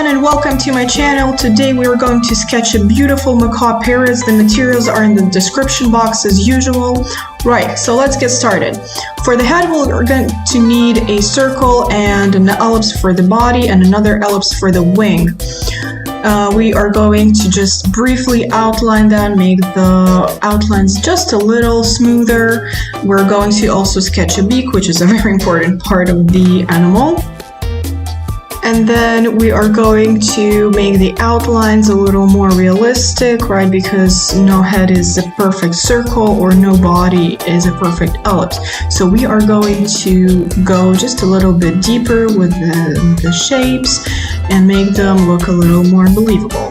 everyone and welcome to my channel. Today we are going to sketch a beautiful macaw parrots. The materials are in the description box as usual. Right, so let's get started. For the head we're going to need a circle and an ellipse for the body and another ellipse for the wing. We are going to just briefly outline that, make the outlines just a little smoother. We're going to also sketch a beak, which is a very important part of the animal. And then we are going to make the outlines a little more realistic, right? Because no head is a perfect circle or no body is a perfect ellipse. So we are going to go just a little bit deeper with the shapes and make them look a little more believable.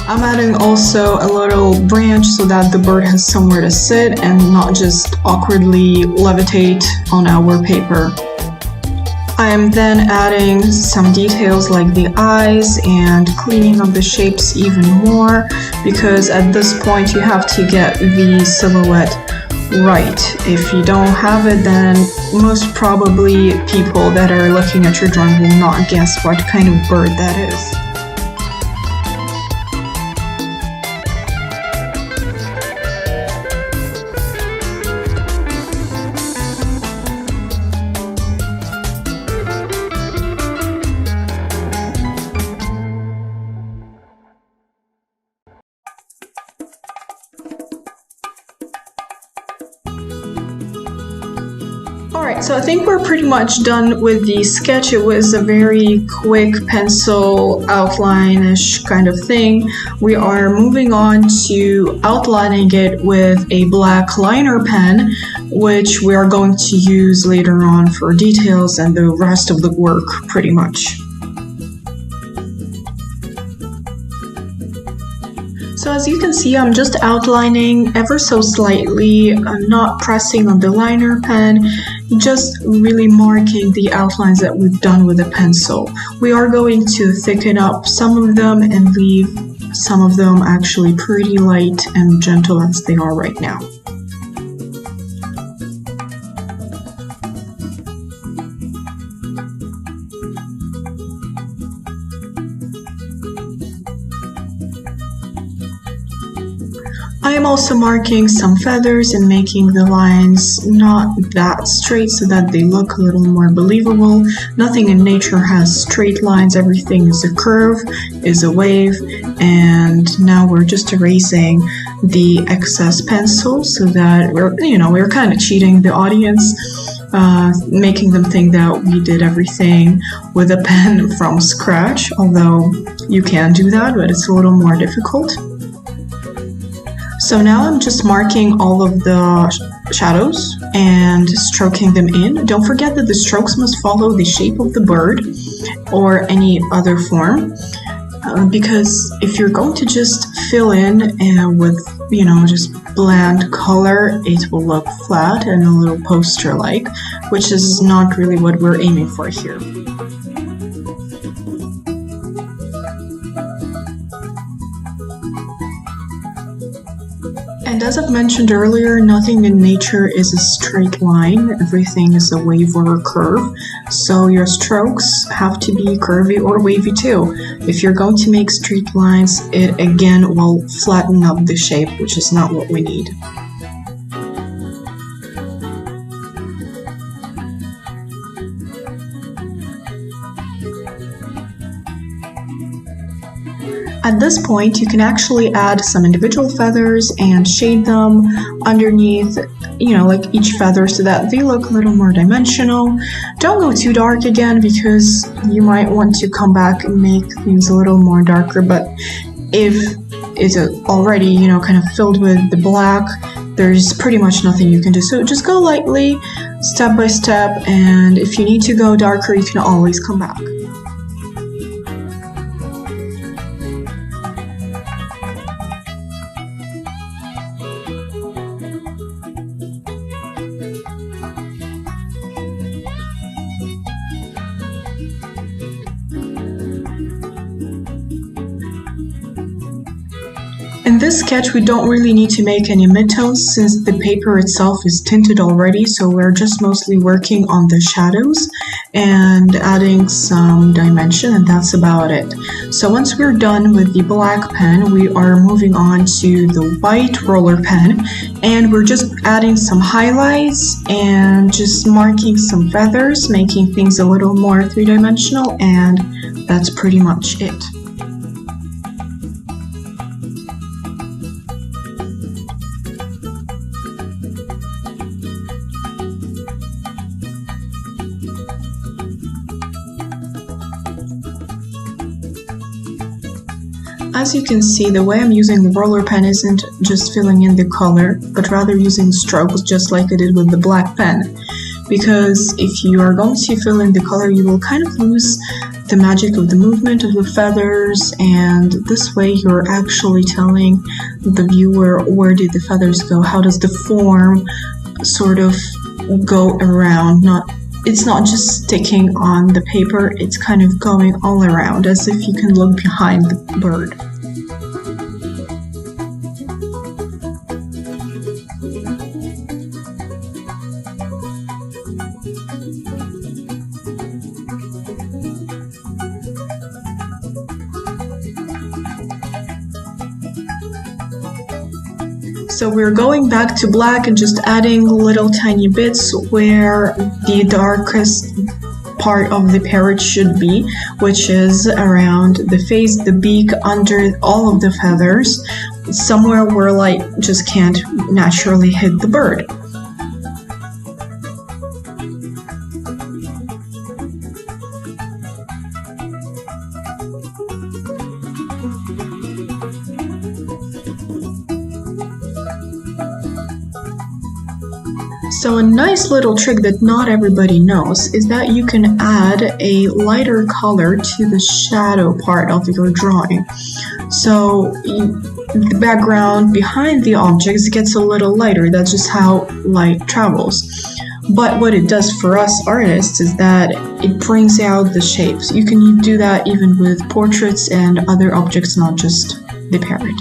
I'm adding also a little branch so that the bird has somewhere to sit and not just awkwardly levitate on our paper. I am then adding some details like the eyes and cleaning up the shapes even more, because at this point you have to get the silhouette right. If you don't have it, then most probably people that are looking at your drawing will not guess what kind of bird that is. Alright, so I think we're pretty much done with the sketch. It was a very quick pencil outline-ish kind of thing. We are moving on to outlining it with a black liner pen, which we are going to use later on for details and the rest of the work pretty much. So as you can see, I'm just outlining ever so slightly, I'm not pressing on the liner pen, just really marking the outlines that we've done with a pencil. We are going to thicken up some of them and leave some of them actually pretty light and gentle as they are right now. I am also marking some feathers and making the lines not that straight so that they look a little more believable. Nothing in nature has straight lines, everything is a curve, is a wave, and now we're just erasing the excess pencil so that we're kind of cheating the audience, making them think that we did everything with a pen from scratch, although you can do that, but it's a little more difficult. So now I'm just marking all of the shadows and stroking them in. Don't forget that the strokes must follow the shape of the bird or any other form, because if you're going to just fill in with, just bland color, it will look flat and a little poster-like, which is not really what we're aiming for here. And as I've mentioned earlier, nothing in nature is a straight line. Everything is a wave or a curve. So your strokes have to be curvy or wavy too. If you're going to make straight lines, it again will flatten up the shape, which is not what we need. At this point, you can actually add some individual feathers and shade them underneath, like each feather so that they look a little more dimensional. Don't go too dark again because you might want to come back and make things a little more darker, but if it's already, kind of filled with the black, there's pretty much nothing you can do. So just go lightly, step by step, and if you need to go darker, you can always come back. In this sketch, we don't really need to make any midtones since the paper itself is tinted already, so we're just mostly working on the shadows and adding some dimension, and that's about it. So once we're done with the black pen, we are moving on to the white roller pen, and we're just adding some highlights and just marking some feathers, making things a little more three-dimensional, and that's pretty much it. As you can see, the way I'm using the roller pen isn't just filling in the color, but rather using strokes just like I did with the black pen. Because if you are going to fill in the color, you will kind of lose the magic of the movement of the feathers, and this way you're actually telling the viewer where did the feathers go, how does the form sort of go around. It's not just sticking on the paper, it's kind of going all around as if you can look behind the bird. So we're going back to black and just adding little tiny bits where the darkest part of the parrot should be, which is around the face, the beak, under all of the feathers, somewhere where light just can't naturally hit the bird. So a nice little trick that not everybody knows is that you can add a lighter color to the shadow part of your drawing. So the background behind the objects gets a little lighter. That's just how light travels. But what it does for us artists is that it brings out the shapes. You can do that even with portraits and other objects, not just the parrot.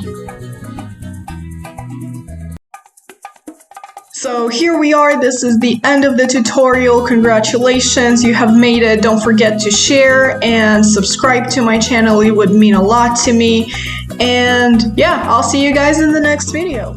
So here we are, this is the end of the tutorial. Congratulations, you have made it. Don't forget to share and subscribe to my channel, it would mean a lot to me. And yeah, I'll see you guys in the next video.